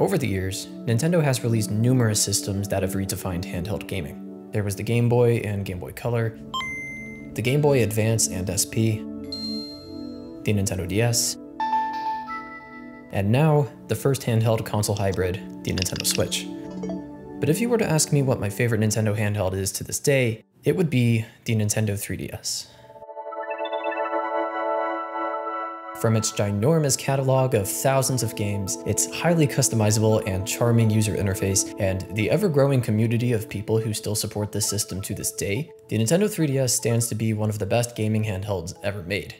Over the years, Nintendo has released numerous systems that have redefined handheld gaming. There was the Game Boy and Game Boy Color, the Game Boy Advance and SP, the Nintendo DS, and now the first handheld console hybrid, the Nintendo Switch. But if you were to ask me what my favorite Nintendo handheld is to this day, it would be the Nintendo 3DS. From its ginormous catalog of thousands of games, its highly customizable and charming user interface, and the ever-growing community of people who still support this system to this day, the Nintendo 3DS stands to be one of the best gaming handhelds ever made.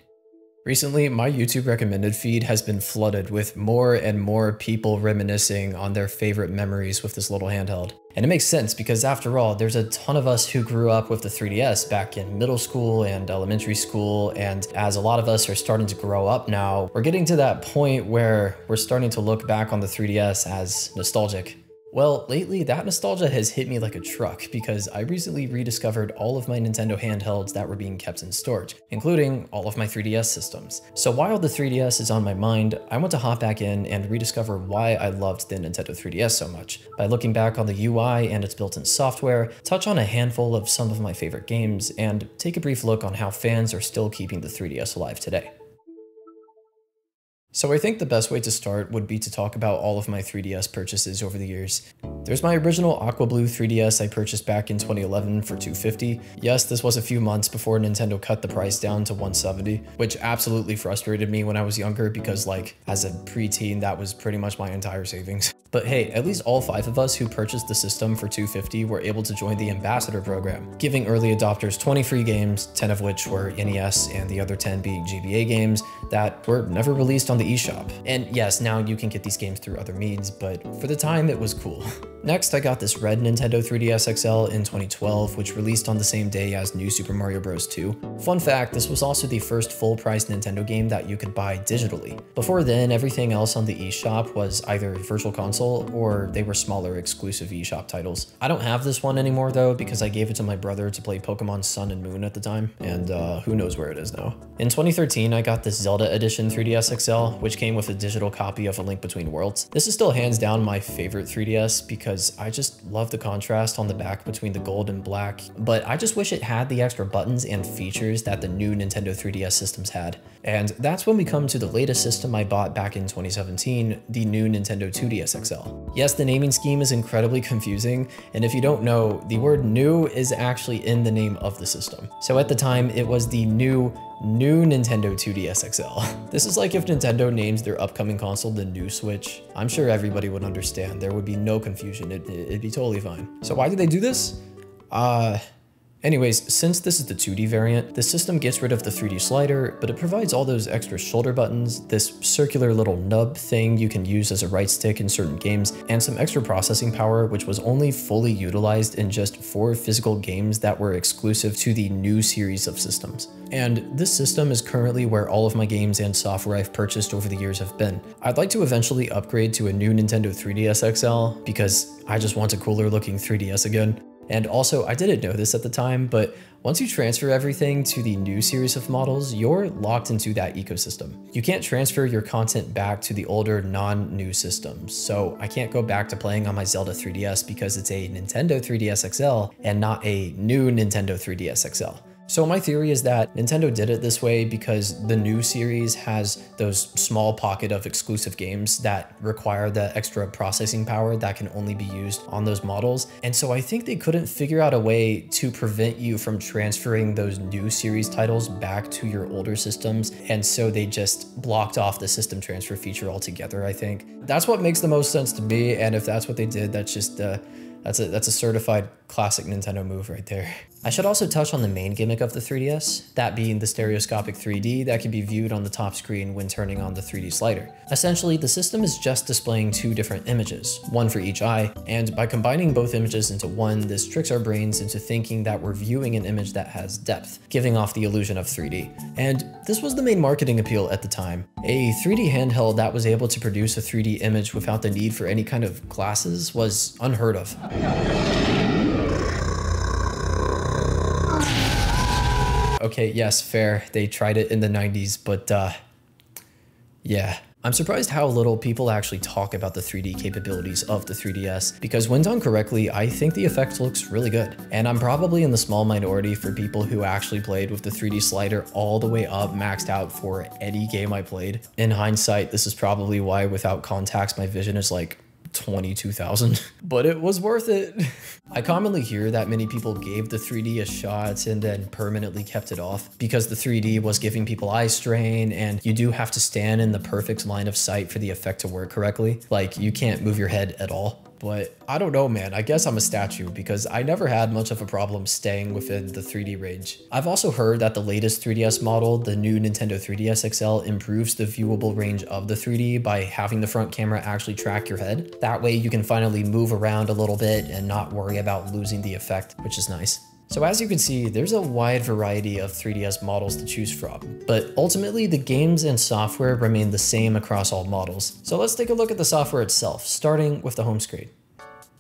Recently, my YouTube recommended feed has been flooded with more and more people reminiscing on their favorite memories with this little handheld. And it makes sense because after all, there's a ton of us who grew up with the 3DS back in middle school and elementary school, and as a lot of us are starting to grow up now, we're getting to that point where we're starting to look back on the 3DS as nostalgic. Well, lately that nostalgia has hit me like a truck because I recently rediscovered all of my Nintendo handhelds that were being kept in storage, including all of my 3DS systems. So while the 3DS is on my mind, I want to hop back in and rediscover why I loved the Nintendo 3DS so much by looking back on the UI and its built-in software, touch on a handful of some of my favorite games, and take a brief look on how fans are still keeping the 3DS alive today. So I think the best way to start would be to talk about all of my 3DS purchases over the years. There's my original Aqua Blue 3DS I purchased back in 2011 for $250. Yes, this was a few months before Nintendo cut the price down to $170, which absolutely frustrated me when I was younger because as a preteen, that was pretty much my entire savings. But hey, at least all 5 of us who purchased the system for $250 were able to join the Ambassador program, giving early adopters 20 free games, 10 of which were NES and the other 10 being GBA games that were never released on the eShop. And yes, now you can get these games through other means, but for the time it was cool. Next, I got this red Nintendo 3DS XL in 2012, which released on the same day as New Super Mario Bros. 2. Fun fact, this was also the first full-price Nintendo game that you could buy digitally. Before then, everything else on the eShop was either Virtual Console or they were smaller exclusive eShop titles. I don't have this one anymore though because I gave it to my brother to play Pokemon Sun and Moon at the time, and who knows where it is now. In 2013, I got this Zelda Edition 3DS XL, which came with a digital copy of A Link Between Worlds. This is still hands down my favorite 3DS because I just love the contrast on the back between the gold and black, but I just wish it had the extra buttons and features that the new Nintendo 3DS systems had. And that's when we come to the latest system I bought back in 2017, the new Nintendo 2DS XL. Yes, the naming scheme is incredibly confusing, and if you don't know, the word new is actually in the name of the system. So at the time, it was the new Nintendo 2DS XL. This is like if Nintendo names their upcoming console the new Switch. I'm sure everybody would understand. There would be no confusion. It'd be totally fine. So why did they do this? Anyways, since this is the 2D variant, the system gets rid of the 3D slider, but it provides all those extra shoulder buttons, this circular little nub thing you can use as a right stick in certain games, and some extra processing power, which was only fully utilized in just 4 physical games that were exclusive to the new series of systems. And this system is currently where all of my games and software I've purchased over the years have been. I'd like to eventually upgrade to a new Nintendo 3DS XL because I just want a cooler looking 3DS again. And also, I didn't know this at the time, but once you transfer everything to the new series of models, you're locked into that ecosystem. You can't transfer your content back to the older non-new systems. So I can't go back to playing on my Zelda 3DS because it's a Nintendo 3DS XL and not a new Nintendo 3DS XL. So my theory is that Nintendo did it this way because the new series has those small pocket of exclusive games that require the extra processing power that can only be used on those models. And so I think they couldn't figure out a way to prevent you from transferring those new series titles back to your older systems. And so they just blocked off the system transfer feature altogether, I think. That's what makes the most sense to me. And if that's what they did, that's just that's a certified classic Nintendo move right there. I should also touch on the main gimmick of the 3DS, that being the stereoscopic 3D that can be viewed on the top screen when turning on the 3D slider. Essentially, the system is just displaying 2 different images, one for each eye, and by combining both images into one, this tricks our brains into thinking that we're viewing an image that has depth, giving off the illusion of 3D. And this was the main marketing appeal at the time. A 3D handheld that was able to produce a 3D image without the need for any kind of glasses was unheard of. Okay, yes, fair. They tried it in the 90s, but yeah. I'm surprised how little people actually talk about the 3D capabilities of the 3DS, because when done correctly, I think the effect looks really good. And I'm probably in the small minority for people who actually played with the 3D slider all the way up maxed out for any game I played. In hindsight, this is probably why without contacts my vision is like 22,000, but it was worth it. I commonly hear that many people gave the 3D a shot and then permanently kept it off because the 3D was giving people eye strain, and you do have to stand in the perfect line of sight for the effect to work correctly. Like, you can't move your head at all. But I don't know, man. I guess I'm a statue because I never had much of a problem staying within the 3D range. I've also heard that the latest 3DS model, the new Nintendo 3DS XL, improves the viewable range of the 3D by having the front camera actually track your head. That way you can finally move around a little bit and not worry about losing the effect, which is nice. So as you can see, there's a wide variety of 3DS models to choose from, but ultimately the games and software remain the same across all models. So let's take a look at the software itself, starting with the home screen.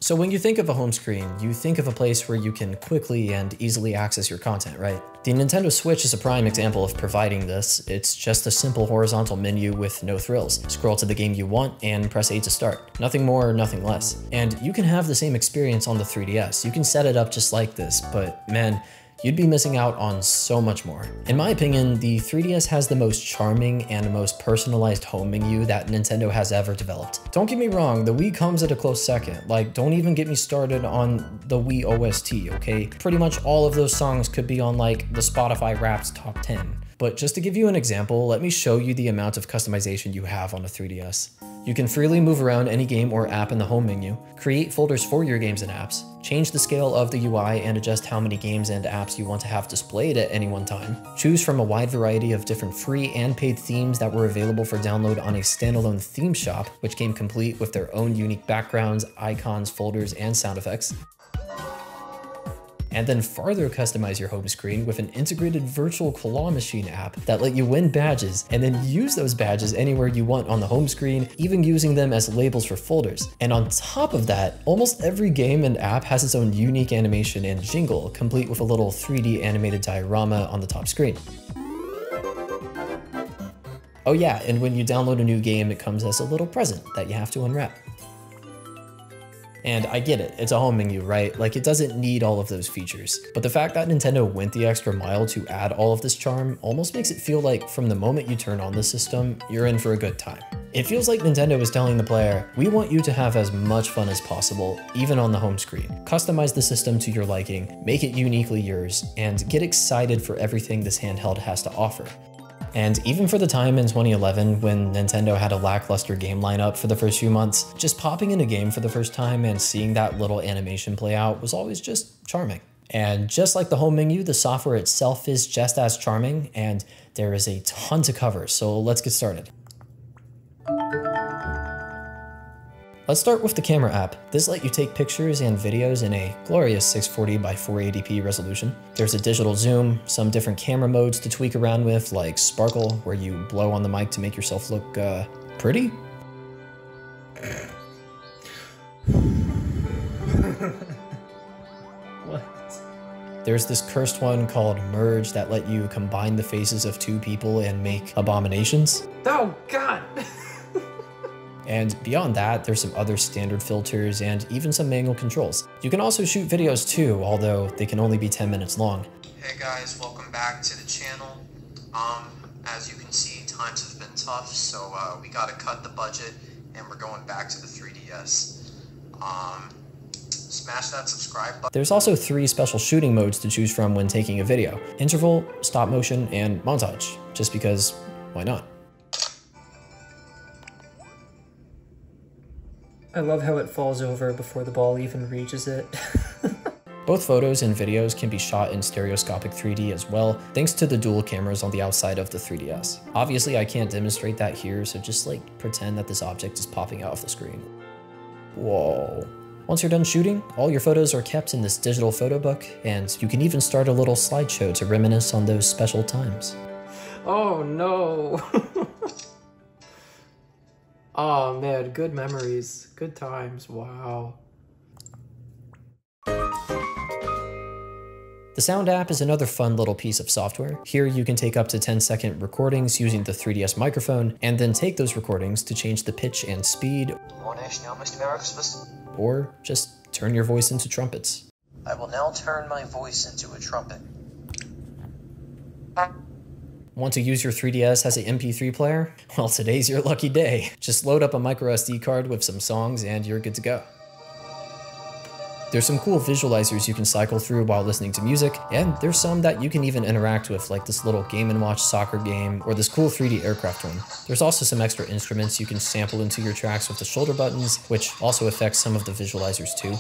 So when you think of a home screen, you think of a place where you can quickly and easily access your content, right? The Nintendo Switch is a prime example of providing this. It's just a simple horizontal menu with no frills. Scroll to the game you want and press A to start. Nothing more, nothing less. And you can have the same experience on the 3DS. You can set it up just like this, but man, you'd be missing out on so much more. In my opinion, the 3DS has the most charming and most personalized home menu that Nintendo has ever developed. Don't get me wrong, the Wii comes at a close second. Like, don't even get me started on the Wii OST, okay? Pretty much all of those songs could be on like the Spotify Wrapped Top 10. But just to give you an example, let me show you the amount of customization you have on a 3DS. You can freely move around any game or app in the home menu, create folders for your games and apps, change the scale of the UI and adjust how many games and apps you want to have displayed at any one time, choose from a wide variety of different free and paid themes that were available for download on a standalone theme shop, which came complete with their own unique backgrounds, icons, folders, and sound effects. And then further customize your home screen with an integrated virtual claw machine app that let you win badges and then use those badges anywhere you want on the home screen, even using them as labels for folders. And on top of that, almost every game and app has its own unique animation and jingle, complete with a little 3D animated diorama on the top screen. Oh yeah, and when you download a new game, it comes as a little present that you have to unwrap. And I get it, it's a home menu, right? Like, it doesn't need all of those features. But the fact that Nintendo went the extra mile to add all of this charm almost makes it feel like from the moment you turn on the system, you're in for a good time. It feels like Nintendo is telling the player, we want you to have as much fun as possible, even on the home screen. Customize the system to your liking, make it uniquely yours, and get excited for everything this handheld has to offer. And even for the time in 2011 when Nintendo had a lackluster game lineup for the first few months, just popping in a game for the first time and seeing that little animation play out was always just charming. And just like the home menu, the software itself is just as charming, and there is a ton to cover, so let's get started. Let's start with the camera app. This lets you take pictures and videos in a glorious 640 by 480p resolution. There's a digital zoom, some different camera modes to tweak around with, like sparkle, where you blow on the mic to make yourself look pretty. What? There's this cursed one called merge that let you combine the faces of two people and make abominations. Oh God! And beyond that, there's some other standard filters and even some manual controls. You can also shoot videos too, although they can only be 10 minutes long. Hey guys, welcome back to the channel. As you can see, times have been tough, so we gotta cut the budget and we're going back to the 3DS. Smash that subscribe button. There's also 3 special shooting modes to choose from when taking a video: interval, stop motion, and montage, just because why not? I love how it falls over before the ball even reaches it. Both photos and videos can be shot in stereoscopic 3D as well, thanks to the dual cameras on the outside of the 3DS. Obviously, I can't demonstrate that here, so just like pretend that this object is popping out of the screen. Whoa. Once you're done shooting, all your photos are kept in this digital photo book, and you can even start a little slideshow to reminisce on those special times. Oh no! Oh man, good memories, good times, wow. The The Sound app is another fun little piece of software. Here you can take up to 10-second recordings using the 3DS microphone, and then take those recordings to change the pitch and speed, or just turn your voice into trumpets. I will now turn my voice into a trumpet. Want to use your 3DS as an MP3 player? Well, today's your lucky day. Just load up a microSD card with some songs and you're good to go. There's some cool visualizers you can cycle through while listening to music, and there's some that you can even interact with, like this little Game & Watch soccer game or this cool 3D aircraft one. There's also some extra instruments you can sample into your tracks with the shoulder buttons, which also affects some of the visualizers too.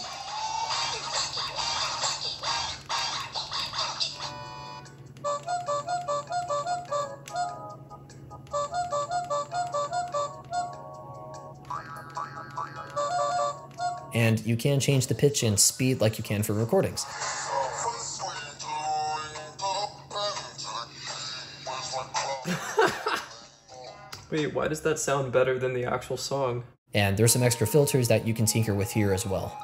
And you can change the pitch and speed like you can for recordings. Wait, why does that sound better than the actual song? And there's some extra filters that you can tinker with here as well.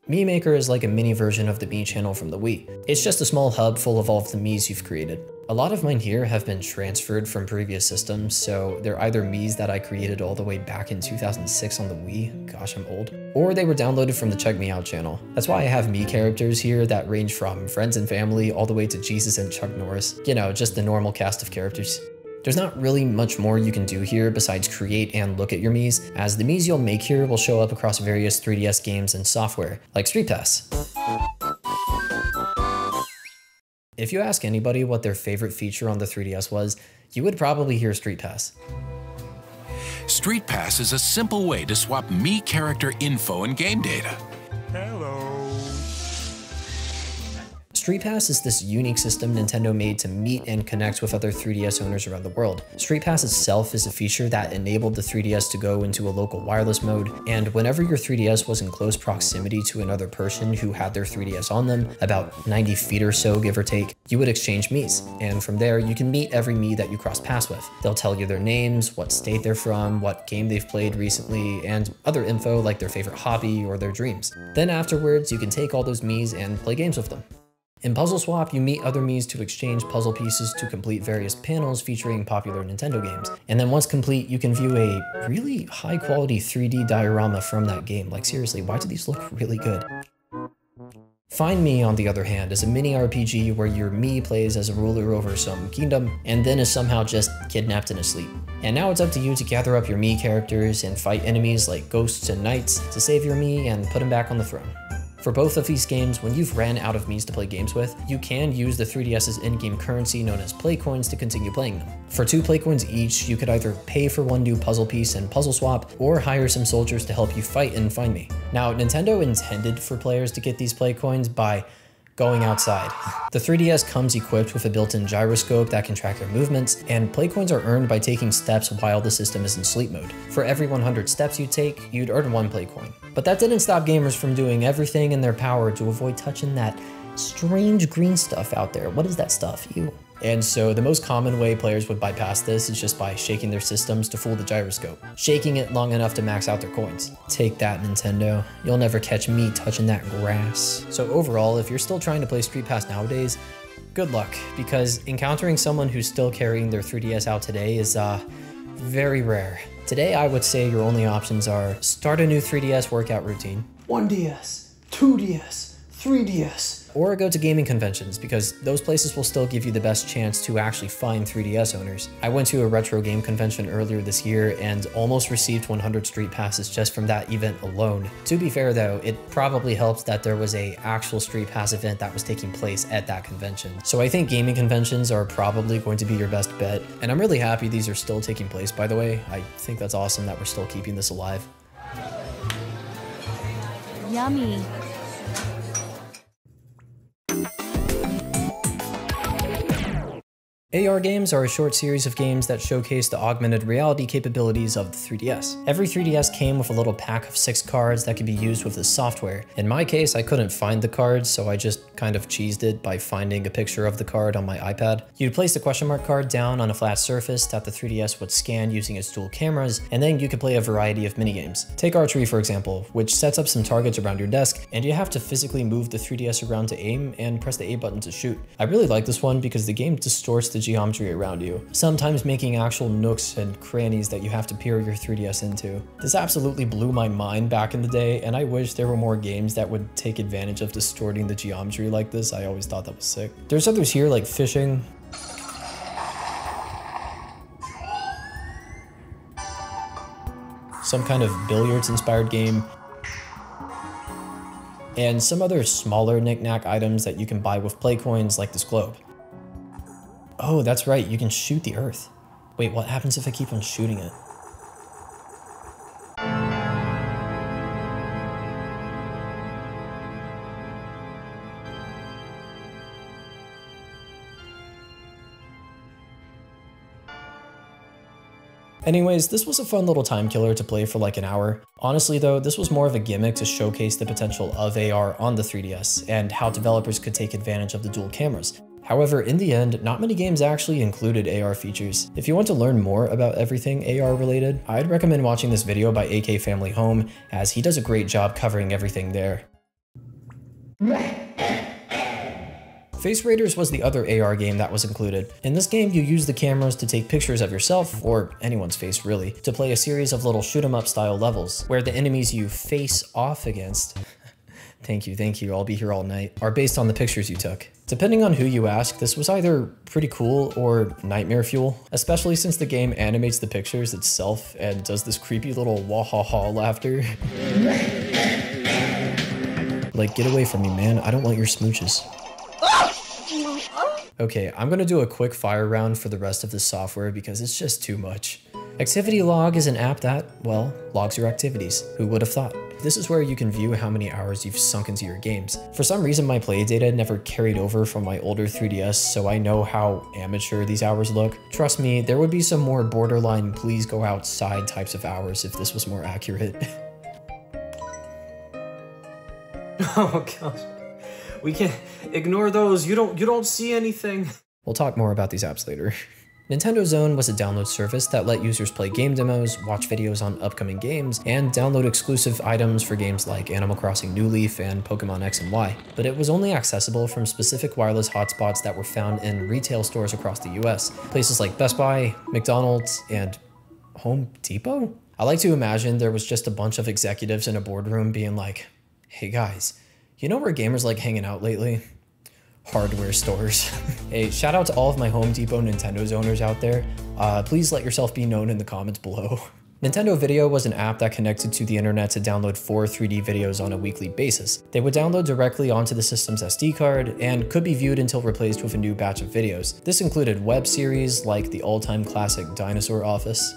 MiiMaker is like a mini version of the Mii channel from the Wii. It's just a small hub full of all of the Miis you've created. A lot of mine here have been transferred from previous systems, so they're either Miis that I created all the way back in 2006 on the Wii, gosh I'm old, or they were downloaded from the Check Me Out channel. That's why I have Mii characters here that range from friends and family all the way to Jesus and Chuck Norris. You know, just the normal cast of characters. There's not really much more you can do here besides create and look at your Miis, as the Miis you'll make here will show up across various 3DS games and software, like StreetPass. If you ask anybody what their favorite feature on the 3DS was, you would probably hear StreetPass. StreetPass is a simple way to swap Mii character info and game data. Hello. StreetPass is this unique system Nintendo made to meet and connect with other 3DS owners around the world. StreetPass itself is a feature that enabled the 3DS to go into a local wireless mode, and whenever your 3DS was in close proximity to another person who had their 3DS on them, about 90 feet or so give or take, you would exchange Miis, and from there you can meet every Mii that you cross paths with. They'll tell you their names, what state they're from, what game they've played recently, and other info like their favorite hobby or their dreams. Then afterwards you can take all those Miis and play games with them. In Puzzle Swap, you meet other Miis to exchange puzzle pieces to complete various panels featuring popular Nintendo games. And then once complete, you can view a really high quality 3D diorama from that game. Like seriously, why do these look really good? Find Me, on the other hand, is a mini RPG where your Mii plays as a ruler over some kingdom and then is somehow just kidnapped in a sleep. And now it's up to you to gather up your Mii characters and fight enemies like ghosts and knights to save your Mii and put him back on the throne. For both of these games, when you've ran out of Miis to play games with, you can use the 3DS's in-game currency known as play coins to continue playing them. For 2 play coins each, you could either pay for one new puzzle piece and Puzzle Swap, or hire some soldiers to help you fight in Find Me. Now, Nintendo intended for players to get these play coins by going outside. The 3DS comes equipped with a built-in gyroscope that can track their movements, and play coins are earned by taking steps while the system is in sleep mode. For every 100 steps you take, you'd earn 1 play coin. But that didn't stop gamers from doing everything in their power to avoid touching that strange green stuff out there. What is that stuff? Ew. And so the most common way players would bypass this is just by shaking their systems to fool the gyroscope, shaking it long enough to max out their coins. Take that, Nintendo. You'll never catch me touching that grass. So overall, if you're still trying to play StreetPass nowadays, good luck, because encountering someone who's still carrying their 3DS out today is very rare. Today, I would say your only options are start a new 3DS workout routine, 1DS, 2DS, 3DS. Or go to gaming conventions, because those places will still give you the best chance to actually find 3DS owners. I went to a retro game convention earlier this year and almost received 100 Street Passes just from that event alone. To be fair though, it probably helped that there was a actual Street Pass event that was taking place at that convention. So I think gaming conventions are probably going to be your best bet. And I'm really happy these are still taking place, by the way. I think that's awesome that we're still keeping this alive. Yummy. AR games are a short series of games that showcase the augmented reality capabilities of the 3DS. Every 3DS came with a little pack of 6 cards that could be used with the software. In my case, I couldn't find the cards, so I just kind of cheesed it by finding a picture of the card on my iPad. You'd place the question mark card down on a flat surface that the 3DS would scan using its dual cameras, and then you could play a variety of minigames. Take archery for example, which sets up some targets around your desk, and you have to physically move the 3DS around to aim and press the A button to shoot. I really like this one because the game distorts the geometry around you, sometimes making actual nooks and crannies that you have to peer your 3DS into. This absolutely blew my mind back in the day, and I wish there were more games that would take advantage of distorting the geometry like this. I always thought that was sick. There's others here like fishing, some kind of billiards inspired game, and some other smaller knick-knack items that you can buy with play coins like this globe. Oh, that's right, you can shoot the earth. Wait, what happens if I keep on shooting it? Anyways, this was a fun little time killer to play for like an hour. Honestly though, this was more of a gimmick to showcase the potential of AR on the 3DS and how developers could take advantage of the dual cameras. However, in the end, not many games actually included AR features. If you want to learn more about everything AR related, I'd recommend watching this video by AK Family Home, as he does a great job covering everything there. Face Raiders was the other AR game that was included. In this game, you use the cameras to take pictures of yourself, or anyone's face really, to play a series of little shoot 'em up style levels, where the enemies you face off against thank you, I'll be here all night, are based on the pictures you took. Depending on who you ask, this was either pretty cool or nightmare fuel, especially since the game animates the pictures itself and does this creepy little wah-ha-ha laughter. Like, get away from me, man, I don't want your smooches. Okay, I'm gonna do a quick fire round for the rest of this software because it's just too much. Activity Log is an app that, well, logs your activities. Who would have thought? This is where you can view how many hours you've sunk into your games. For some reason, my play data never carried over from my older 3DS, so I know how amateur these hours look. Trust me, there would be some more borderline please go outside types of hours if this was more accurate. Oh gosh. We can't ignore those. You don't see anything. We'll talk more about these apps later. Nintendo Zone was a download service that let users play game demos, watch videos on upcoming games, and download exclusive items for games like Animal Crossing New Leaf and Pokemon X and Y. But it was only accessible from specific wireless hotspots that were found in retail stores across the US. Places like Best Buy, McDonald's, and Home Depot? I like to imagine there was just a bunch of executives in a boardroom being like, hey guys, you know where gamers like hanging out lately? Hardware stores. Hey, shout out to all of my Home Depot Nintendo zoners out there. Please let yourself be known in the comments below. Nintendo Video was an app that connected to the internet to download 4 3D videos on a weekly basis. They would download directly onto the system's SD card and could be viewed until replaced with a new batch of videos. This included web series like the all-time classic Dinosaur Office,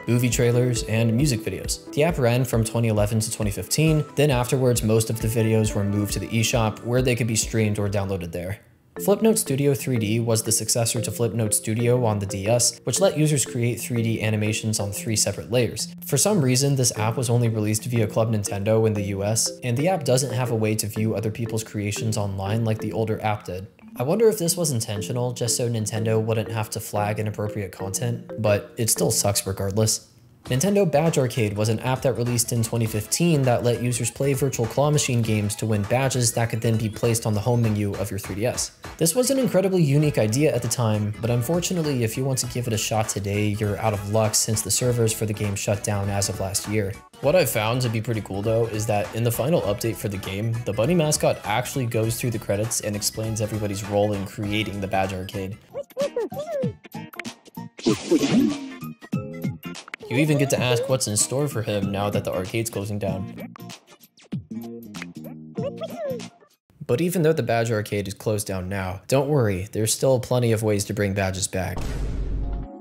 movie trailers, and music videos. The app ran from 2011 to 2015, then afterwards most of the videos were moved to the eShop where they could be streamed or downloaded there. Flipnote Studio 3D was the successor to Flipnote Studio on the DS, which let users create 3D animations on 3 separate layers. For some reason, this app was only released via Club Nintendo in the US, and the app doesn't have a way to view other people's creations online like the older app did. I wonder if this was intentional, just so Nintendo wouldn't have to flag inappropriate content, but it still sucks regardless. Nintendo Badge Arcade was an app that released in 2015 that let users play virtual claw machine games to win badges that could then be placed on the home menu of your 3DS. This was an incredibly unique idea at the time, but unfortunately, if you want to give it a shot today, you're out of luck since the servers for the game shut down as of last year. What I found to be pretty cool though is that in the final update for the game, the bunny mascot actually goes through the credits and explains everybody's role in creating the Badge Arcade. You even get to ask what's in store for him now that the arcade's closing down. But even though the Badge Arcade is closed down now, don't worry, there's still plenty of ways to bring badges back.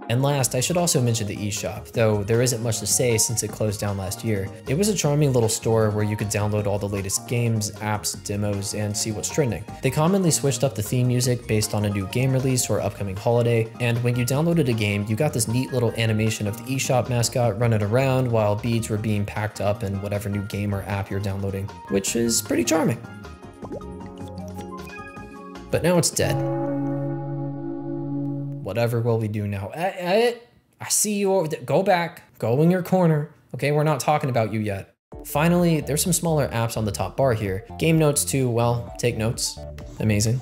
And last, I should also mention the eShop, though there isn't much to say since it closed down last year. It was a charming little store where you could download all the latest games, apps, demos, and see what's trending. They commonly switched up the theme music based on a new game release or upcoming holiday, and when you downloaded a game, you got this neat little animation of the eShop mascot running around while beads were being packed up in whatever new game or app you're downloading, which is pretty charming. But now it's dead. Whatever will we do now? I see you over there. Go back, go in your corner. Okay, we're not talking about you yet. Finally, there's some smaller apps on the top bar here. Game notes to, well, take notes. Amazing.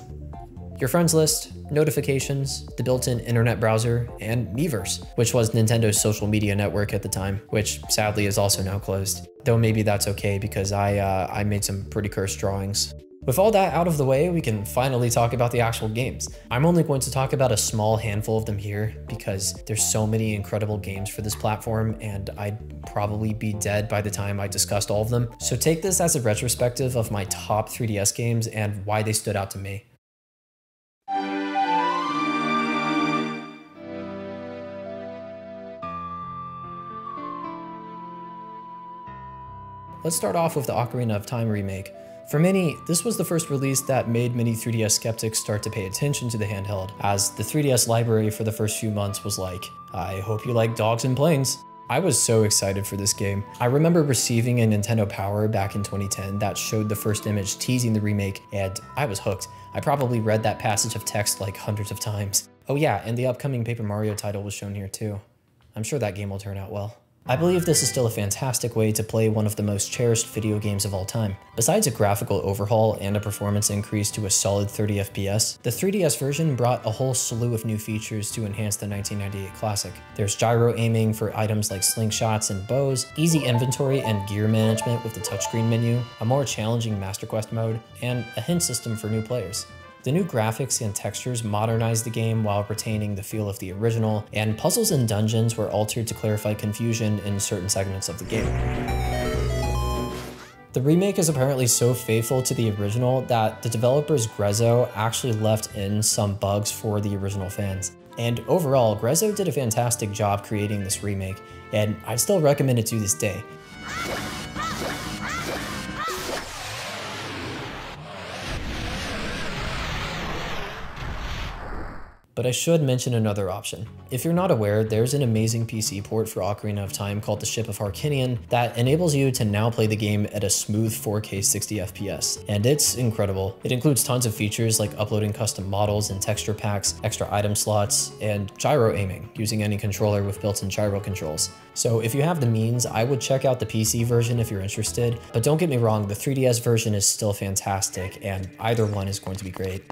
Your friends list, notifications, the built-in internet browser, and Miiverse, which was Nintendo's social media network at the time, which sadly is also now closed. Though maybe that's okay because I made some pretty cursed drawings. With all that out of the way, we can finally talk about the actual games. I'm only going to talk about a small handful of them here because there's so many incredible games for this platform and I'd probably be dead by the time I discussed all of them. So take this as a retrospective of my top 3DS games and why they stood out to me. Let's start off with the Ocarina of Time remake. For many, this was the first release that made many 3DS skeptics start to pay attention to the handheld, as the 3DS library for the first few months was like, I hope you like dogs and planes. I was so excited for this game. I remember receiving a Nintendo Power back in 2010 that showed the first image teasing the remake, and I was hooked. I probably read that passage of text like hundreds of times. Oh yeah, and the upcoming Paper Mario title was shown here too. I'm sure that game will turn out well. I believe this is still a fantastic way to play one of the most cherished video games of all time. Besides a graphical overhaul and a performance increase to a solid 30 FPS, the 3DS version brought a whole slew of new features to enhance the 1998 classic. There's gyro aiming for items like slingshots and bows, easy inventory and gear management with the touchscreen menu, a more challenging Master Quest mode, and a hint system for new players. The new graphics and textures modernized the game while retaining the feel of the original, and puzzles and dungeons were altered to clarify confusion in certain segments of the game. The remake is apparently so faithful to the original that the developers Grezzo actually left in some bugs for the original fans. And overall, Grezzo did a fantastic job creating this remake, and I still recommend it to this day. But I should mention another option. If you're not aware, there's an amazing PC port for Ocarina of Time called the Ship of Harkinian that enables you to now play the game at a smooth 4K 60 FPS, and it's incredible. It includes tons of features like uploading custom models and texture packs, extra item slots, and gyro aiming, using any controller with built-in gyro controls. So if you have the means, I would check out the PC version if you're interested, but don't get me wrong, the 3DS version is still fantastic, and either one is going to be great.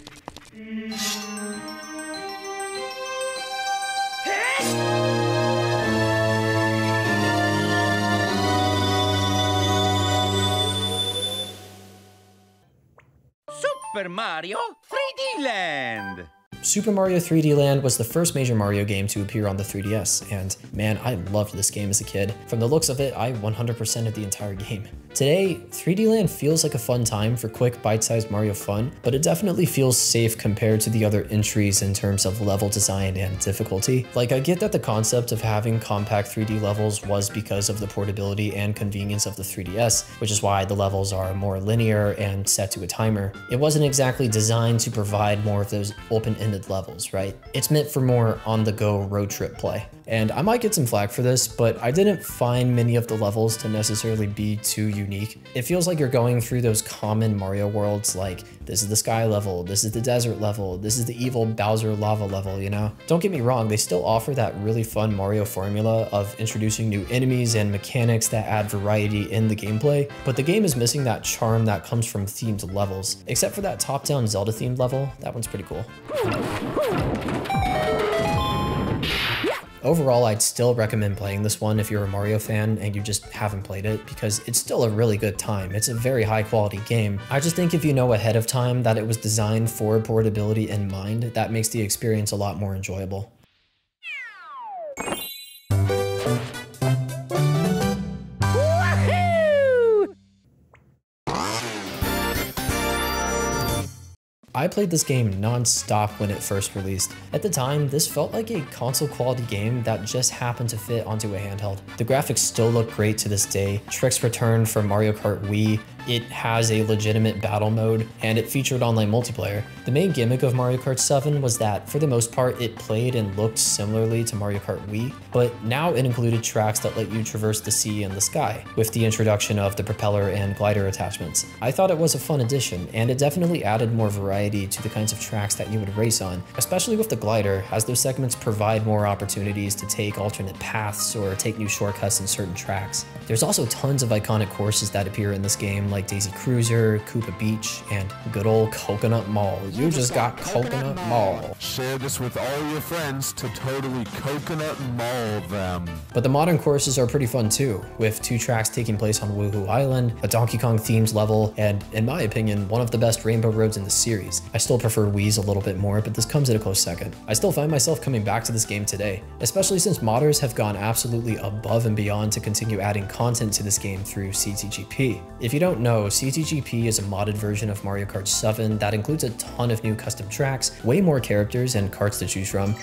Super Mario 3D Land! Super Mario 3D Land was the first major Mario game to appear on the 3DS, and man, I loved this game as a kid. From the looks of it, I 100%ed the entire game. Today, 3D Land feels like a fun time for quick bite-sized Mario fun, but it definitely feels safe compared to the other entries in terms of level design and difficulty. Like, I get that the concept of having compact 3D levels was because of the portability and convenience of the 3DS, which is why the levels are more linear and set to a timer. It wasn't exactly designed to provide more of those open-ended levels, right? It's meant for more on-the-go road trip play. And I might get some flack for this, but I didn't find many of the levels to necessarily be too unique. It feels like you're going through those common Mario worlds, like this is the sky level, this is the desert level, this is the evil Bowser lava level, you know? Don't get me wrong, they still offer that really fun Mario formula of introducing new enemies and mechanics that add variety in the gameplay, but the game is missing that charm that comes from themed levels. Except for that top-down Zelda themed level, that one's pretty cool. Overall, I'd still recommend playing this one if you're a Mario fan and you just haven't played it, because it's still a really good time. It's a very high quality game. I just think if you know ahead of time that it was designed for portability in mind, that makes the experience a lot more enjoyable. I played this game non-stop when it first released. At the time, this felt like a console quality game that just happened to fit onto a handheld. The graphics still look great to this day. Tricks returned from Mario Kart Wii. It has a legitimate battle mode, and it featured online multiplayer. The main gimmick of Mario Kart 7 was that, for the most part, it played and looked similarly to Mario Kart Wii, but now it included tracks that let you traverse the sea and the sky, with the introduction of the propeller and glider attachments. I thought it was a fun addition, and it definitely added more variety to the kinds of tracks that you would race on, especially with the glider, as those segments provide more opportunities to take alternate paths or take new shortcuts in certain tracks. There's also tons of iconic courses that appear in this game, like Daisy Cruiser, Koopa Beach, and good old Coconut Mall. You just got Coconut Mall. Share this with all your friends to totally Coconut Mall them. But the modern courses are pretty fun too, with 2 tracks taking place on Woohoo Island, a Donkey Kong themed level, and in my opinion, one of the best rainbow roads in the series. I still prefer Wii's a little bit more, but this comes at a close second. I still find myself coming back to this game today, especially since modders have gone absolutely above and beyond to continue adding content to this game through CTGP. If you don't know, CTGP is a modded version of Mario Kart 7 that includes a ton of new custom tracks, way more characters and karts to choose from,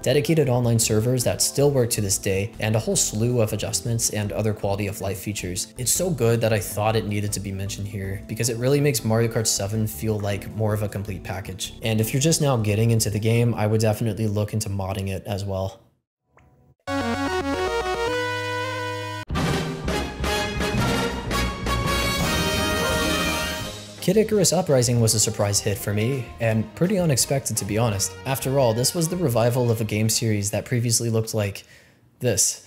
dedicated online servers that still work to this day, and a whole slew of adjustments and other quality of life features. It's so good that I thought it needed to be mentioned here, because it really makes Mario Kart 7 feel like more of a complete package. And if you're just now getting into the game, I would definitely look into modding it as well. Kid Icarus Uprising was a surprise hit for me, and pretty unexpected to be honest. After all, this was the revival of a game series that previously looked like this.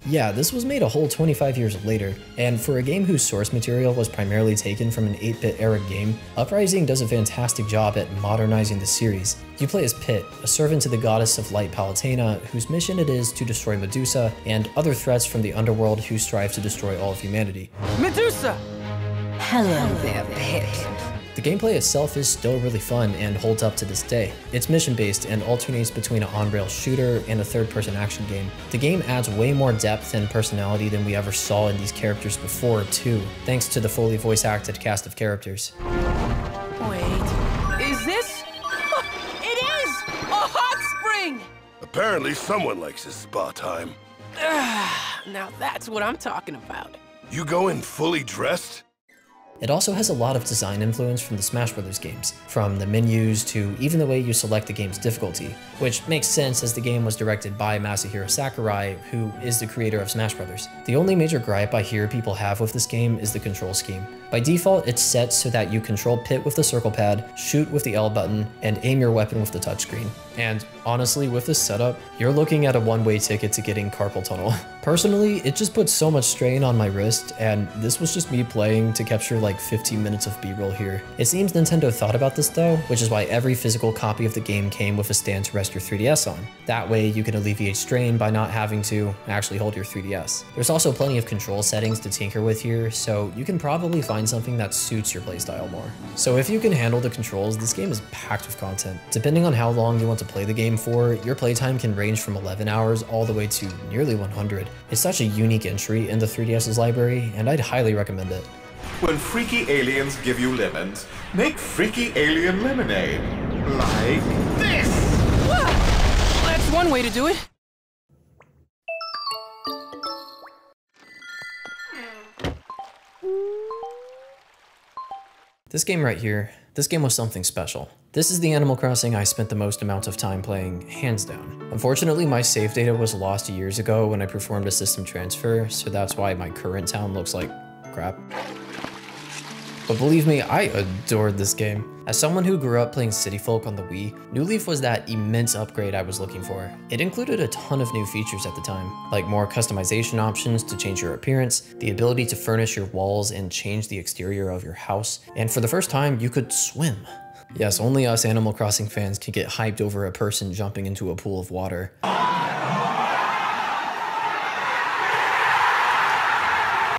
Yeah, this was made a whole 25 years later, and for a game whose source material was primarily taken from an 8-bit era game, Uprising does a fantastic job at modernizing the series. You play as Pit, a servant to the goddess of light Palutena, whose mission it is to destroy Medusa and other threats from the underworld who strive to destroy all of humanity. Medusa! Hello there, Pit. The gameplay itself is still really fun and holds up to this day. It's mission-based and alternates between an on-rail shooter and a third-person action game. The game adds way more depth and personality than we ever saw in these characters before, too, thanks to the fully voice-acted cast of characters. Wait, is this? It is! A hot spring! Apparently someone likes his spa time. Now that's what I'm talking about. You go in fully dressed? It also has a lot of design influence from the Smash Bros. Games, from the menus to even the way you select the game's difficulty, which makes sense as the game was directed by Masahiro Sakurai, who is the creator of Smash Bros. The only major gripe I hear people have with this game is the control scheme. By default, it's set so that you control Pit with the circle pad, shoot with the L button, and aim your weapon with the touchscreen. And honestly, with this setup, you're looking at a one-way ticket to getting carpal tunnel. Personally, it just puts so much strain on my wrist, and this was just me playing to capture like 15 minutes of B-roll here. It seems Nintendo thought about this though, which is why every physical copy of the game came with a stand to rest your 3DS on. That way you can alleviate strain by not having to actually hold your 3DS. There's also plenty of control settings to tinker with here, so you can probably find something that suits your playstyle more. So if you can handle the controls, this game is packed with content. Depending on how long you want to play the game for, your playtime can range from 11 hours all the way to nearly 100. It's such a unique entry in the 3DS's library, and I'd highly recommend it. When freaky aliens give you lemons, make freaky alien lemonade. Like this! Well, that's one way to do it. This game right here, this game was something special. This is the Animal Crossing I spent the most amount of time playing, hands down. Unfortunately, my save data was lost years ago when I performed a system transfer, so that's why my current town looks like crap. But believe me, I adored this game. As someone who grew up playing City Folk on the Wii, New Leaf was that immense upgrade I was looking for. It included a ton of new features at the time, like more customization options to change your appearance, the ability to furnish your walls and change the exterior of your house, and for the first time, you could swim. Yes, only us Animal Crossing fans can get hyped over a person jumping into a pool of water.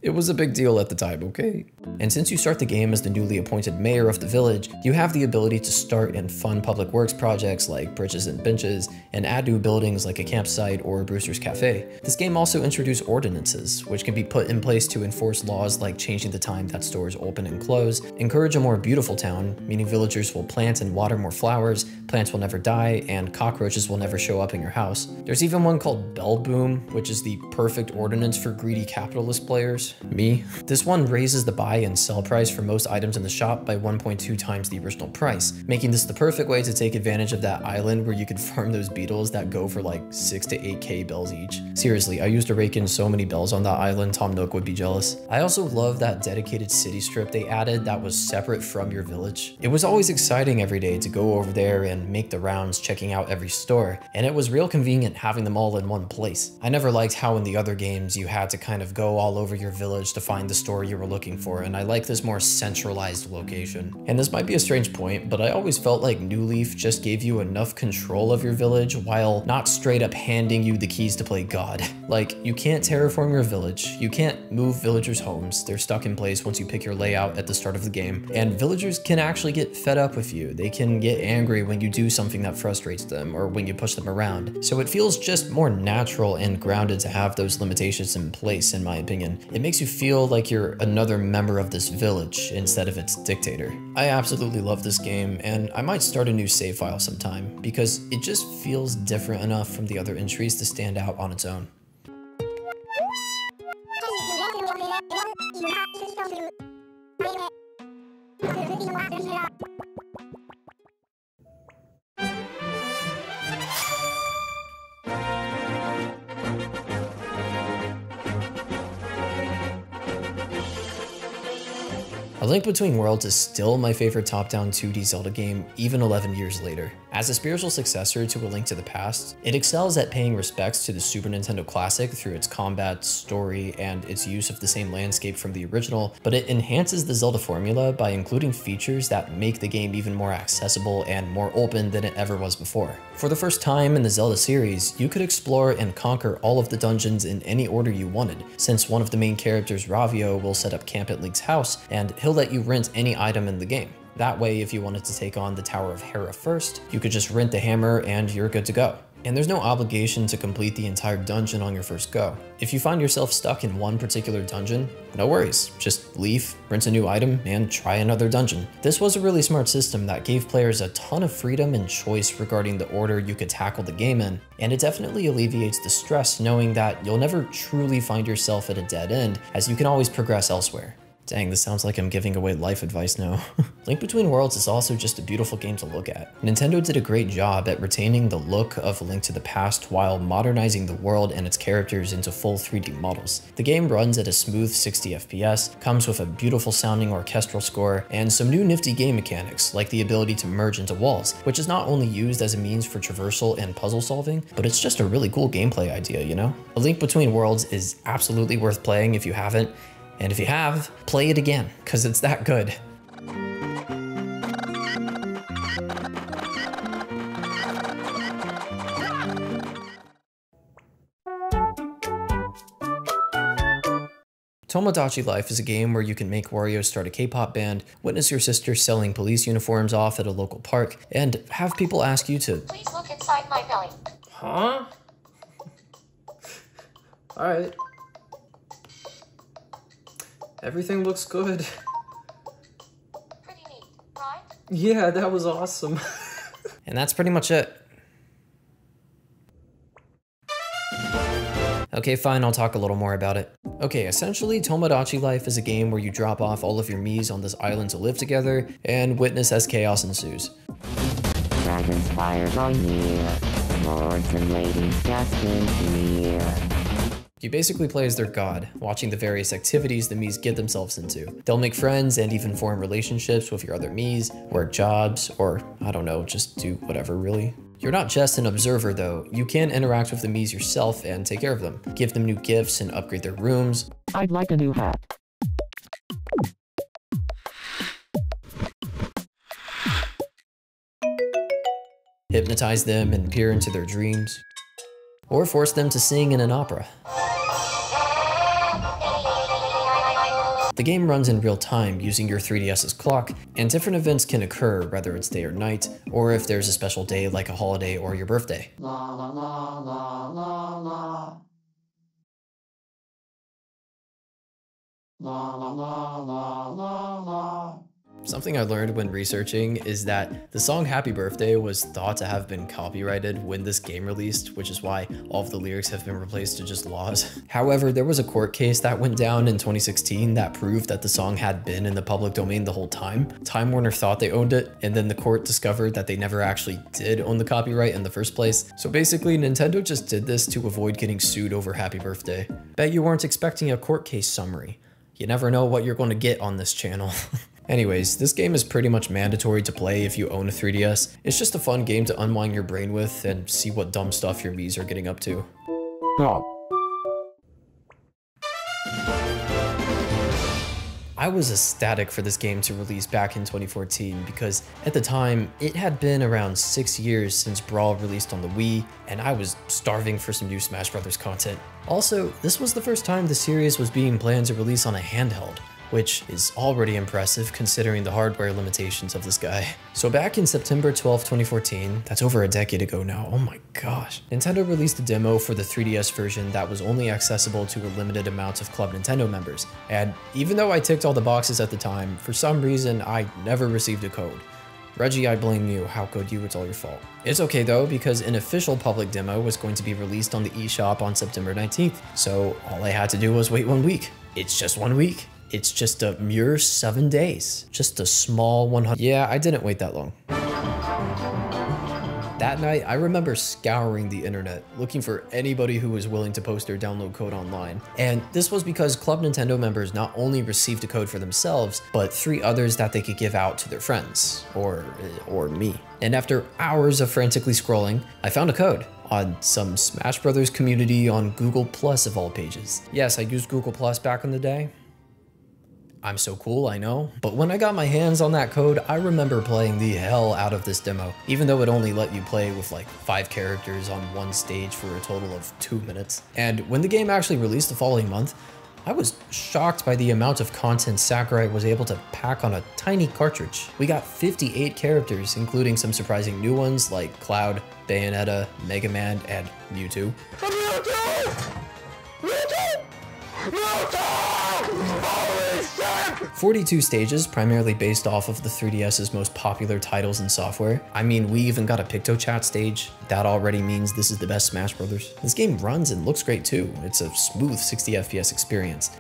It was a big deal at the time, okay? And since you start the game as the newly appointed mayor of the village, you have the ability to start and fund public works projects like bridges and benches, and add new buildings like a campsite or Brewster's Cafe. This game also introduced ordinances, which can be put in place to enforce laws like changing the time that stores open and close, encourage a more beautiful town, meaning villagers will plant and water more flowers, plants will never die, and cockroaches will never show up in your house. There's even one called Bell Boom, which is the perfect ordinance for greedy capitalist players. Me. This one raises the buy and sell price for most items in the shop by 1.2 times the original price, making this the perfect way to take advantage of that island where you can farm those beetles that go for like 6 to 8k bells each. Seriously, I used to rake in so many bells on that island, Tom Nook would be jealous. I also love that dedicated city strip they added that was separate from your village. It was always exciting every day to go over there and make the rounds checking out every store, and it was real convenient having them all in one place. I never liked how in the other games you had to kind of go all over your village to find the store you were looking for, and I like this more centralized location. And this might be a strange point, but I always felt like New Leaf just gave you enough control of your village while not straight up handing you the keys to play God. Like, you can't terraform your village, you can't move villagers' homes, they're stuck in place once you pick your layout at the start of the game, and villagers can actually get fed up with you. They can get angry when you do something that frustrates them or when you push them around. So it feels just more natural and grounded to have those limitations in place, in my opinion. It makes you feel like you're another member of this village instead of its dictator. I absolutely love this game, and I might start a new save file sometime because it just feels different enough from the other entries to stand out on its own. A Link Between Worlds is still my favorite top-down 2D Zelda game, even 11 years later. As a spiritual successor to A Link to the Past, it excels at paying respects to the Super Nintendo classic through its combat, story, and its use of the same landscape from the original, but it enhances the Zelda formula by including features that make the game even more accessible and more open than it ever was before. For the first time in the Zelda series, you could explore and conquer all of the dungeons in any order you wanted, since one of the main characters, Ravio, will set up camp at Link's house, and he'll let you rent any item in the game. That way, if you wanted to take on the Tower of Hera first, you could just rent the hammer and you're good to go. And there's no obligation to complete the entire dungeon on your first go. If you find yourself stuck in one particular dungeon, no worries, just leave, rent a new item, and try another dungeon. This was a really smart system that gave players a ton of freedom and choice regarding the order you could tackle the game in, and it definitely alleviates the stress knowing that you'll never truly find yourself at a dead end, as you can always progress elsewhere. Dang, this sounds like I'm giving away life advice now. Link Between Worlds is also just a beautiful game to look at. Nintendo did a great job at retaining the look of Link to the Past while modernizing the world and its characters into full 3D models. The game runs at a smooth 60 FPS, comes with a beautiful sounding orchestral score, and some new nifty game mechanics, like the ability to merge into walls, which is not only used as a means for traversal and puzzle solving, but it's just a really cool gameplay idea, you know? A Link Between Worlds is absolutely worth playing if you haven't, and if you have, play it again, because it's that good. Tomodachi Life is a game where you can make Wario start a K-pop band, witness your sister selling police uniforms off at a local park, and have people ask you to please look inside my belly. Huh? Alright. Everything looks good. Pretty neat, right? Yeah, that was awesome. And that's pretty much it. Okay, fine, I'll talk a little more about it. Okay, essentially, Tomodachi Life is a game where you drop off all of your Miis on this island to live together and witness as chaos ensues. Dragons fire draw near, lords and ladies destined to near. You basically play as their god, watching the various activities the Miis get themselves into. They'll make friends and even form relationships with your other Miis, work jobs, or I don't know, just do whatever really. You're not just an observer though, you can interact with the Miis yourself and take care of them. Give them new gifts and upgrade their rooms. I'd like a new hat. Hypnotize them and peer into their dreams. Or force them to sing in an opera. The game runs in real time using your 3DS's clock, and different events can occur whether it's day or night, or if there's a special day like a holiday or your birthday. La la la la la la. La la la la la la. Something I learned when researching is that the song Happy Birthday was thought to have been copyrighted when this game released, which is why all of the lyrics have been replaced to just laws. However, there was a court case that went down in 2016 that proved that the song had been in the public domain the whole time. Time Warner thought they owned it, and then the court discovered that they never actually did own the copyright in the first place. So basically, Nintendo just did this to avoid getting sued over Happy Birthday. Bet you weren't expecting a court case summary. You never know what you're going to get on this channel. Anyways, this game is pretty much mandatory to play if you own a 3DS. It's just a fun game to unwind your brain with and see what dumb stuff your Miis are getting up to. I was ecstatic for this game to release back in 2014 because at the time, it had been around 6 years since Brawl released on the Wii, and I was starving for some new Smash Bros. Content. Also, this was the first time the series was being planned to release on a handheld, which is already impressive considering the hardware limitations of this guy. So back in September 12, 2014, that's over a decade ago now, oh my gosh, Nintendo released a demo for the 3DS version that was only accessible to a limited amount of Club Nintendo members. And even though I ticked all the boxes at the time, for some reason I never received a code. Reggie, I blame you. How could you? It's all your fault. It's okay though, because an official public demo was going to be released on the eShop on September 19th, so all I had to do was wait 1 week. It's just 1 week. It's just a mere 7 days. Just a small 100. Yeah, I didn't wait that long. That night, I remember scouring the internet, looking for anybody who was willing to post their download code online. And this was because Club Nintendo members not only received a code for themselves, but 3 others that they could give out to their friends, or me. And after hours of frantically scrolling, I found a code on some Smash Brothers community on Google Plus of all pages. Yes, I used Google Plus back in the day. I'm so cool, I know. But when I got my hands on that code, I remember playing the hell out of this demo, even though it only let you play with like 5 characters on one stage for a total of 2 minutes. And when the game actually released the following month, I was shocked by the amount of content Sakurai was able to pack on a tiny cartridge. We got 58 characters, including some surprising new ones like Cloud, Bayonetta, Mega Man, and Mewtwo. 42 stages, primarily based off of the 3DS's most popular titles and software. I mean, we even got a PictoChat stage. That already means this is the best Smash Brothers. This game runs and looks great too. It's a smooth 60 FPS experience.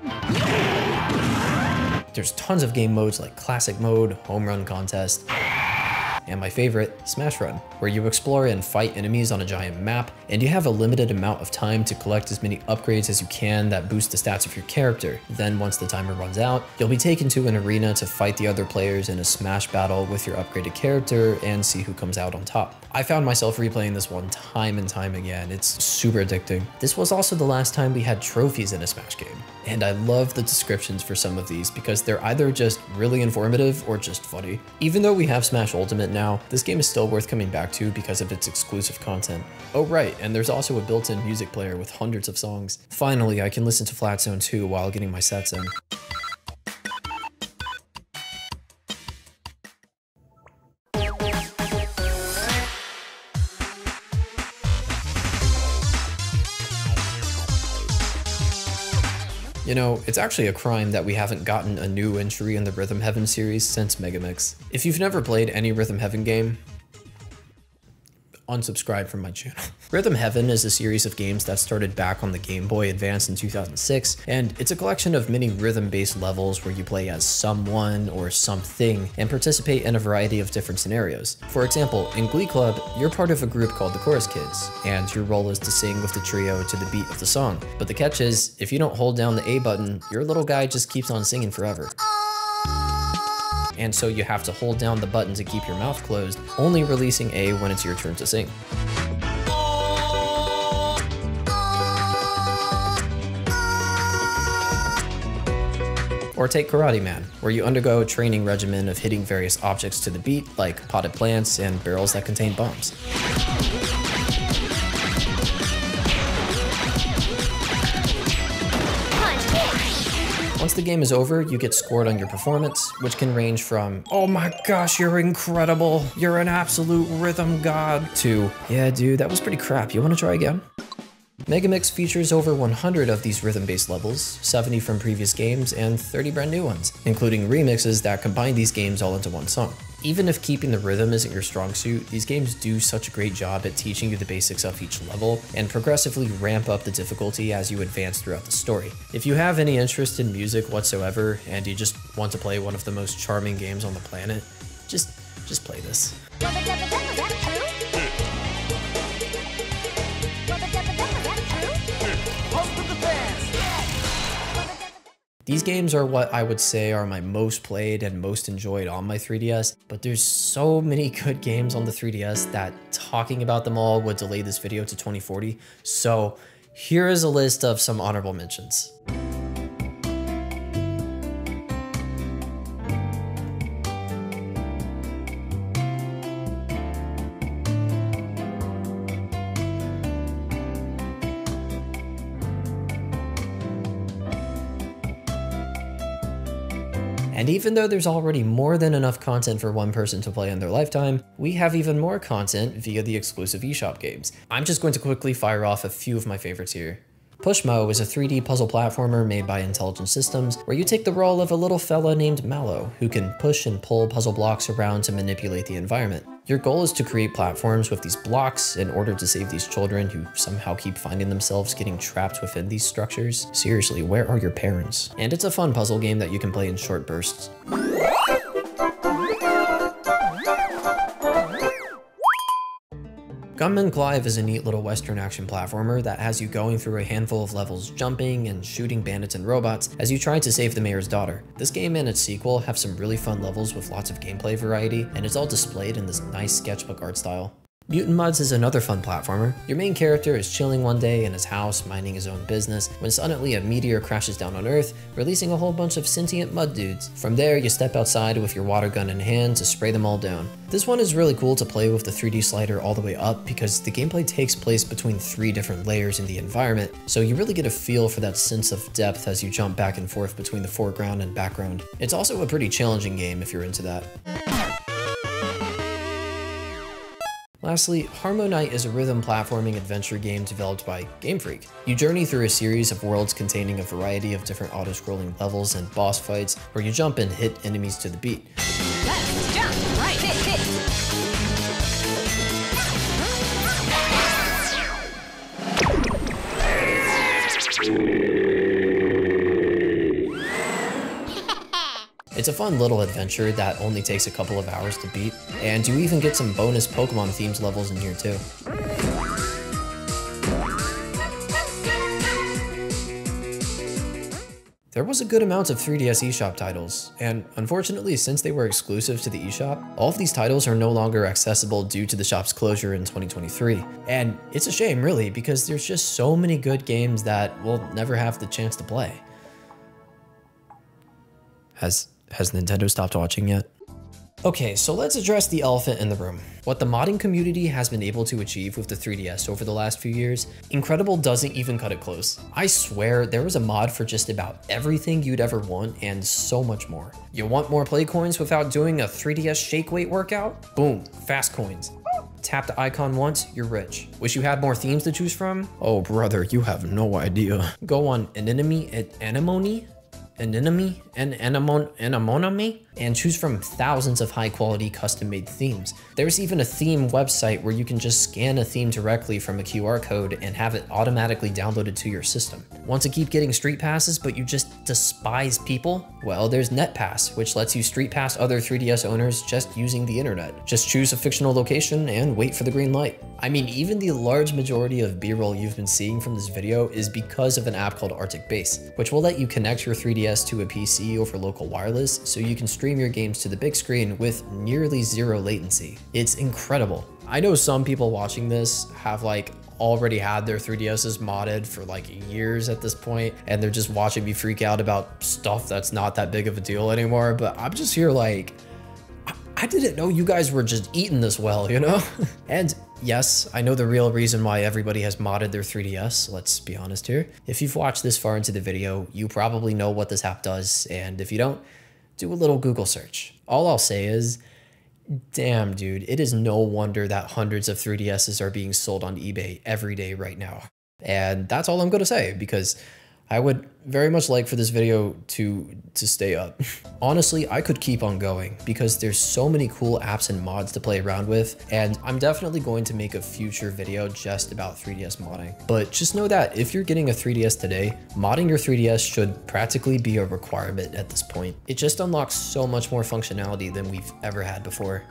There's tons of game modes like Classic Mode, Home Run Contest, and my favorite, Smash Run, where you explore and fight enemies on a giant map, and you have a limited amount of time to collect as many upgrades as you can that boost the stats of your character. Then once the timer runs out, you'll be taken to an arena to fight the other players in a Smash battle with your upgraded character and see who comes out on top. I found myself replaying this one time and time again. It's super addicting. This was also the last time we had trophies in a Smash game, and I love the descriptions for some of these because they're either just really informative or just funny. Even though we have Smash Ultimate now, this game is still worth coming back to because of its exclusive content. Oh right, and there's also a built-in music player with hundreds of songs. Finally, I can listen to Flat Zone 2 while getting my sets in. You know, it's actually a crime that we haven't gotten a new entry in the Rhythm Heaven series since Megamix. If you've never played any Rhythm Heaven game, unsubscribe from my channel. Rhythm Heaven is a series of games that started back on the Game Boy Advance in 2006, and it's a collection of many rhythm-based levels where you play as someone or something and participate in a variety of different scenarios. For example, in Glee Club, you're part of a group called the Chorus Kids, and your role is to sing with the trio to the beat of the song. But the catch is, if you don't hold down the A button, your little guy just keeps on singing forever. And so you have to hold down the button to keep your mouth closed, only releasing A when it's your turn to sing. Or take Karate Man, where you undergo a training regimen of hitting various objects to the beat, like potted plants and barrels that contain bombs. Once the game is over, you get scored on your performance, which can range from, "Oh my gosh, you're incredible, you're an absolute rhythm god," to, "Yeah dude, that was pretty crap, you wanna try again?" Megamix features over 100 of these rhythm-based levels, 70 from previous games, and 30 brand new ones, including remixes that combine these games all into one song. Even if keeping the rhythm isn't your strong suit, these games do such a great job at teaching you the basics of each level and progressively ramp up the difficulty as you advance throughout the story. If you have any interest in music whatsoever and you just want to play one of the most charming games on the planet, just play this. These games are what I would say are my most played and most enjoyed on my 3DS, but there's so many good games on the 3DS that talking about them all would delay this video to 2040. So here is a list of some honorable mentions. And even though there's already more than enough content for one person to play in their lifetime, we have even more content via the exclusive eShop games. I'm just going to quickly fire off a few of my favorites here. Pushmo is a 3D puzzle platformer made by Intelligent Systems, where you take the role of a little fella named Mallow, who can push and pull puzzle blocks around to manipulate the environment. Your goal is to create platforms with these blocks in order to save these children who somehow keep finding themselves getting trapped within these structures. Seriously, where are your parents? And it's a fun puzzle game that you can play in short bursts. Gunman Clive is a neat little Western action platformer that has you going through a handful of levels jumping and shooting bandits and robots as you try to save the mayor's daughter. This game and its sequel have some really fun levels with lots of gameplay variety, and it's all displayed in this nice sketchbook art style. Mutant Mudds is another fun platformer. Your main character is chilling one day in his house, minding his own business, when suddenly a meteor crashes down on Earth, releasing a whole bunch of sentient mud dudes. From there, you step outside with your water gun in hand to spray them all down. This one is really cool to play with the 3D slider all the way up because the gameplay takes place between 3 different layers in the environment, so you really get a feel for that sense of depth as you jump back and forth between the foreground and background. It's also a pretty challenging game if you're into that. Lastly, Harmo Knight is a rhythm platforming adventure game developed by Game Freak. You journey through a series of worlds containing a variety of different auto-scrolling levels and boss fights where you jump and hit enemies to the beat. Left, jump, right, hit. It's a fun little adventure that only takes a couple of hours to beat, and you even get some bonus Pokemon themed levels in here too. There was a good amount of 3DS eShop titles, and unfortunately since they were exclusive to the eShop, all of these titles are no longer accessible due to the shop's closure in 2023. And it's a shame really, because there's just so many good games that we'll never have the chance to play. Has Nintendo stopped watching yet? Okay, so let's address the elephant in the room. What the modding community has been able to achieve with the 3DS over the last few years, incredible doesn't even cut it close. I swear there was a mod for just about everything you'd ever want and so much more. You want more play coins without doing a 3DS shake weight workout? Boom, fast coins. Tap the icon once, you're rich. Wish you had more themes to choose from? Oh brother, you have no idea. Go on Anemone and choose from thousands of high quality custom made themes. There's even a theme website where you can just scan a theme directly from a QR code and have it automatically downloaded to your system. Want to keep getting street passes but you just despise people? Well, there's NetPass, which lets you street pass other 3DS owners just using the internet. Just choose a fictional location and wait for the green light. I mean, even the large majority of B-roll you've been seeing from this video is because of an app called Arctic Base, which will let you connect your 3DS to a PC over local wireless so you can stream your games to the big screen with nearly zero latency. It's incredible. I know some people watching this have already had their 3DSs modded for years at this point, and they're just watching me freak out about stuff that's not that big of a deal anymore, but I'm just here I didn't know you guys were just eating this well, you know? And Yes, I know the real reason why everybody has modded their 3DS, let's be honest here. If you've watched this far into the video, you probably know what this app does, and if you don't, do a little Google search. All I'll say is, damn dude, it is no wonder that hundreds of 3DSs are being sold on eBay every day right now. And that's all I'm gonna say, because I would very much like for this video to stay up. Honestly, I could keep on going because there's so many cool apps and mods to play around with, and I'm definitely going to make a future video just about 3DS modding. But just know that if you're getting a 3DS today, modding your 3DS should practically be a requirement at this point. It just unlocks so much more functionality than we've ever had before.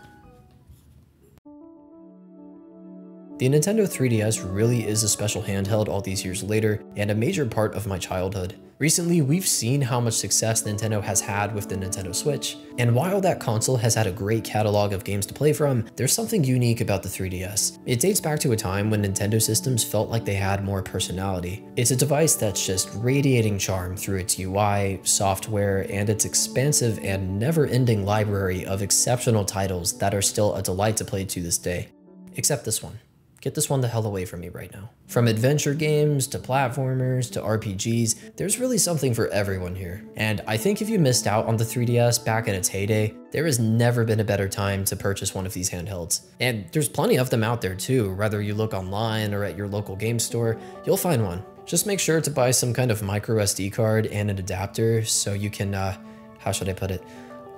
The Nintendo 3DS really is a special handheld all these years later, and a major part of my childhood. Recently, we've seen how much success Nintendo has had with the Nintendo Switch, and while that console has had a great catalog of games to play from, there's something unique about the 3DS. It dates back to a time when Nintendo systems felt like they had more personality. It's a device that's just radiating charm through its UI, software, and its expansive and never-ending library of exceptional titles that are still a delight to play to this day. Except this one. Get this one the hell away from me right now. From adventure games, to platformers, to RPGs, there's really something for everyone here. And I think if you missed out on the 3DS back in its heyday, there has never been a better time to purchase one of these handhelds. And there's plenty of them out there too, whether you look online or at your local game store, you'll find one. Just make sure to buy some kind of micro SD card and an adapter so you can, how should I put it,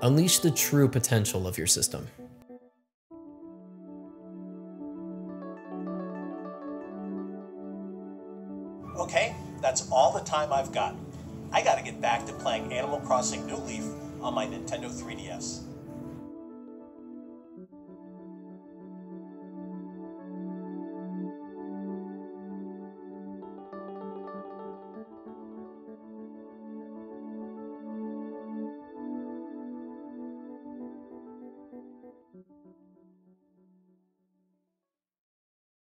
unleash the true potential of your system. Okay, that's all the time I've got. I gotta get back to playing Animal Crossing New Leaf on my Nintendo 3DS.